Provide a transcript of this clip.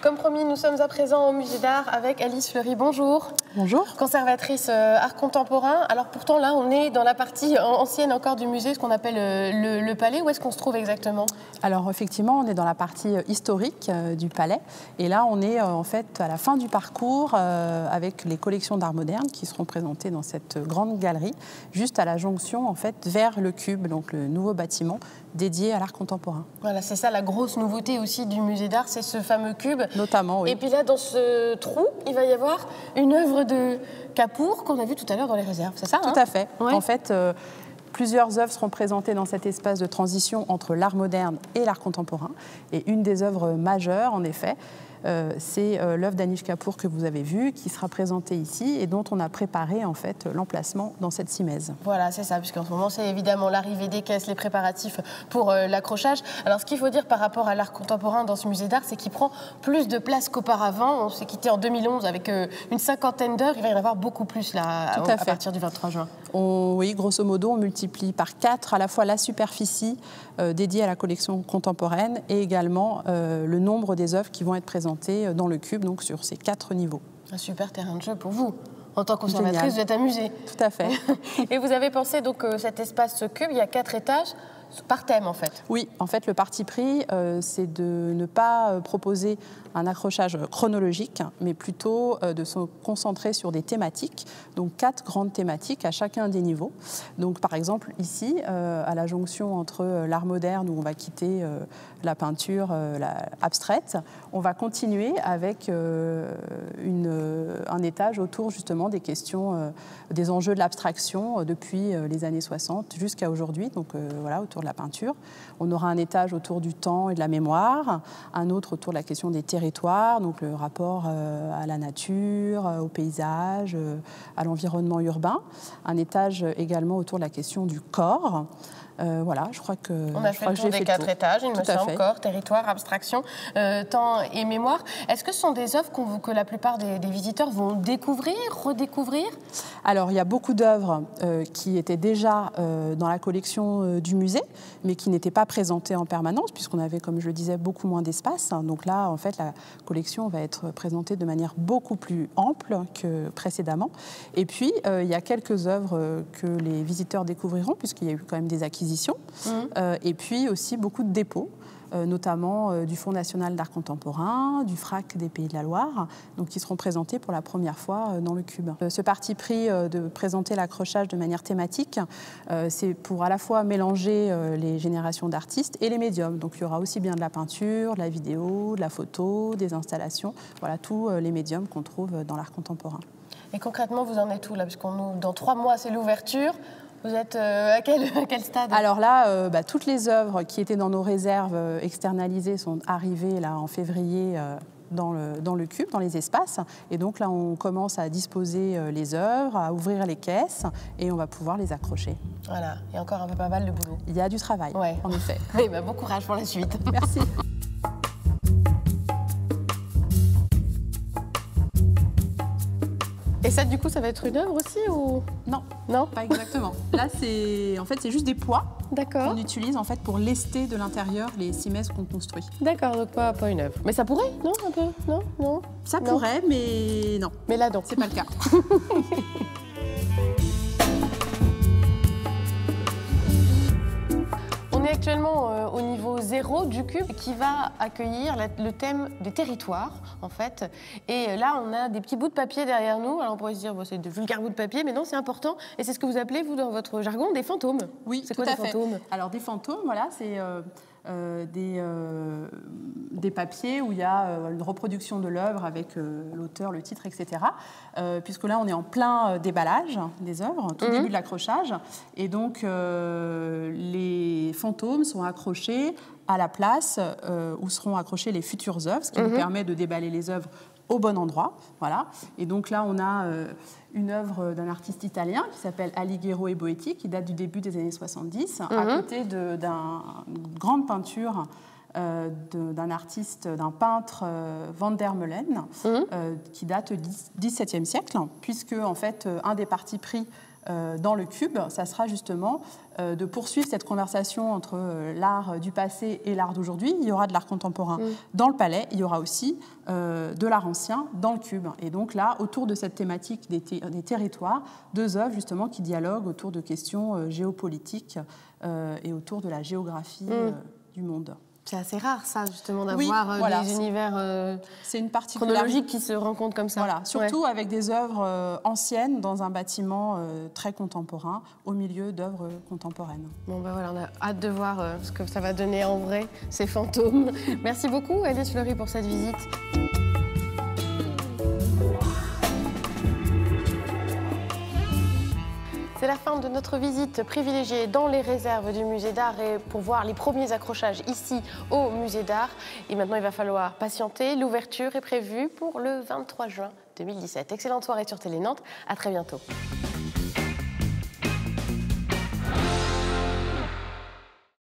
Comme promis, nous sommes à présent au musée d'art avec Alice Fleury. Bonjour. Bonjour. Conservatrice art contemporain. Alors pourtant là, on est dans la partie ancienne encore du musée, ce qu'on appelle le palais. Où est-ce qu'on se trouve exactement? Alors effectivement, on est dans la partie historique du palais. Et là, on est en fait à la fin du parcours avec les collections d'art moderne qui seront présentées dans cette grande galerie, juste à la jonction en fait vers le Cube, donc le nouveau bâtiment dédié à l'art contemporain. Voilà, c'est ça la grosse nouveauté aussi du musée d'art, c'est ce fameux cube. Notamment, oui. Et puis là, dans ce trou, il va y avoir une œuvre de Capour qu'on a vue tout à l'heure dans les réserves, c'est ça? Tout à fait. Ouais. En fait, plusieurs œuvres seront présentées dans cet espace de transition entre l'art moderne et l'art contemporain. Et une des œuvres majeures, en effet, c'est l'œuvre d'Anish Kapoor que vous avez vue, qui sera présentée ici et dont on a préparé en fait l'emplacement dans cette simèse. Voilà, c'est ça, puisqu'en ce moment, c'est évidemment l'arrivée des caisses, les préparatifs pour l'accrochage. Alors, ce qu'il faut dire par rapport à l'art contemporain dans ce musée d'art, c'est qu'il prend plus de place qu'auparavant. On s'est quitté en 2011 avec une 50aine d'heures. Il va y en avoir beaucoup plus là, à partir du 23 juin. Oui, grosso modo, on multiplie par 4 à la fois la superficie dédiée à la collection contemporaine et également le nombre des œuvres qui vont être présentées dans le Cube, donc sur ces 4 niveaux. Un super terrain de jeu pour vous. En tant que conservatrice, vous êtes amusée. Tout à fait. Et vous avez pensé donc cet espace, ce Cube, il y a 4 étages par thème en fait. Oui, en fait le parti pris, c'est de ne pas proposer un accrochage chronologique, mais plutôt de se concentrer sur des thématiques, donc 4 grandes thématiques à chacun des niveaux. Donc par exemple ici, à la jonction entre l'art moderne, où on va quitter la peinture abstraite, on va continuer avec un étage autour justement des questions, des enjeux de l'abstraction depuis les années 60 jusqu'à aujourd'hui, donc voilà, autour de la peinture. On aura un étage autour du temps et de la mémoire, un autre autour de la question des territoires, donc le rapport à la nature, au paysage, à l'environnement urbain. Un étage également autour de la question du corps. Voilà, je crois que on a fait le tour des 4 étages, il me semble, corps, territoire, abstraction, temps et mémoire. Est-ce que ce sont des œuvres que la plupart des visiteurs vont découvrir, redécouvrir? Alors, il y a beaucoup d'œuvres qui étaient déjà dans la collection du musée, mais qui n'étaient pas présentées en permanence, puisqu'on avait, comme je le disais, beaucoup moins d'espace. Donc là, en fait, la collection va être présentée de manière beaucoup plus ample que précédemment. Et puis, il y a quelques œuvres que les visiteurs découvriront, puisqu'il y a eu quand même des acquisitions. Et puis aussi beaucoup de dépôts, notamment du Fonds national d'art contemporain, du FRAC des Pays de la Loire, donc qui seront présentés pour la première fois dans le Cube. Ce parti pris de présenter l'accrochage de manière thématique, c'est pour à la fois mélanger les générations d'artistes et les médiums. Donc il y aura aussi bien de la peinture, de la vidéo, de la photo, des installations, voilà tous les médiums qu'on trouve dans l'art contemporain. Et concrètement, vous en êtes où là? Parce qu'on dans 3 mois, c'est l'ouverture. Vous êtes à quel stade? Alors là, toutes les œuvres qui étaient dans nos réserves externalisées sont arrivées là, en février dans le Cube, dans les espaces. Et donc là, on commence à disposer les œuvres, à ouvrir les caisses et on va pouvoir les accrocher. Voilà, il y a encore un peu pas mal de boulot. Il y a du travail, ouais. En effet. Oui, bon courage pour la suite. Merci. Et ça, du coup, ça va être une œuvre aussi ou... Non, non, pas exactement. Là, c'est juste des poids qu'on utilise en fait pour lester de l'intérieur les simèses qu'on construit. D'accord, donc pas une œuvre. Mais ça pourrait, non, un peu, non. Ça pourrait, mais non. Mais là, non. C'est pas le cas. On est actuellement au niveau 0 du Cube qui va accueillir le thème des territoires, en fait. Et là, on a des petits bouts de papier derrière nous. Alors, on pourrait se dire, bon, c'est de vulgaires bouts de papier, mais non, c'est important. Et c'est ce que vous appelez, vous, dans votre jargon, des fantômes. Oui, c'est quoi des fantômes? Alors, des fantômes, voilà, c'est des papiers où il y a une reproduction de l'œuvre avec l'auteur, le titre, etc. Puisque là, on est en plein déballage des œuvres, tout début de l'accrochage. Et donc, les fantômes sont accrochés à la place où seront accrochées les futures œuvres, ce qui nous permet de déballer les œuvres au bon endroit. Voilà. Et donc là, on a une œuvre d'un artiste italien qui s'appelle Alighiero e Boetti, qui date du début des années 70, à côté d'une grande peinture d'un artiste, d'un peintre Van der Meulen, qui date du XVIIe siècle, puisque en fait, un des partis pris dans le cube, ça sera justement de poursuivre cette conversation entre l'art du passé et l'art d'aujourd'hui. Il y aura de l'art contemporain dans le palais, il y aura aussi de l'art ancien dans le cube. Et donc là, autour de cette thématique des territoires, 2 œuvres justement qui dialoguent autour de questions géopolitiques et autour de la géographie du monde. C'est assez rare, ça, justement, d'avoir des univers chronologiques qui se rencontrent comme ça. Voilà, surtout avec des œuvres anciennes dans un bâtiment très contemporain, au milieu d'œuvres contemporaines. Bon, ben voilà, on a hâte de voir ce que ça va donner en vrai, ces fantômes. Merci beaucoup, Alice Fleury, pour cette visite. C'est la fin de notre visite privilégiée dans les réserves du musée d'art et pour voir les premiers accrochages ici au musée d'art. Et maintenant, il va falloir patienter. L'ouverture est prévue pour le 23 juin 2017. Excellente soirée sur Télé Nantes. À très bientôt.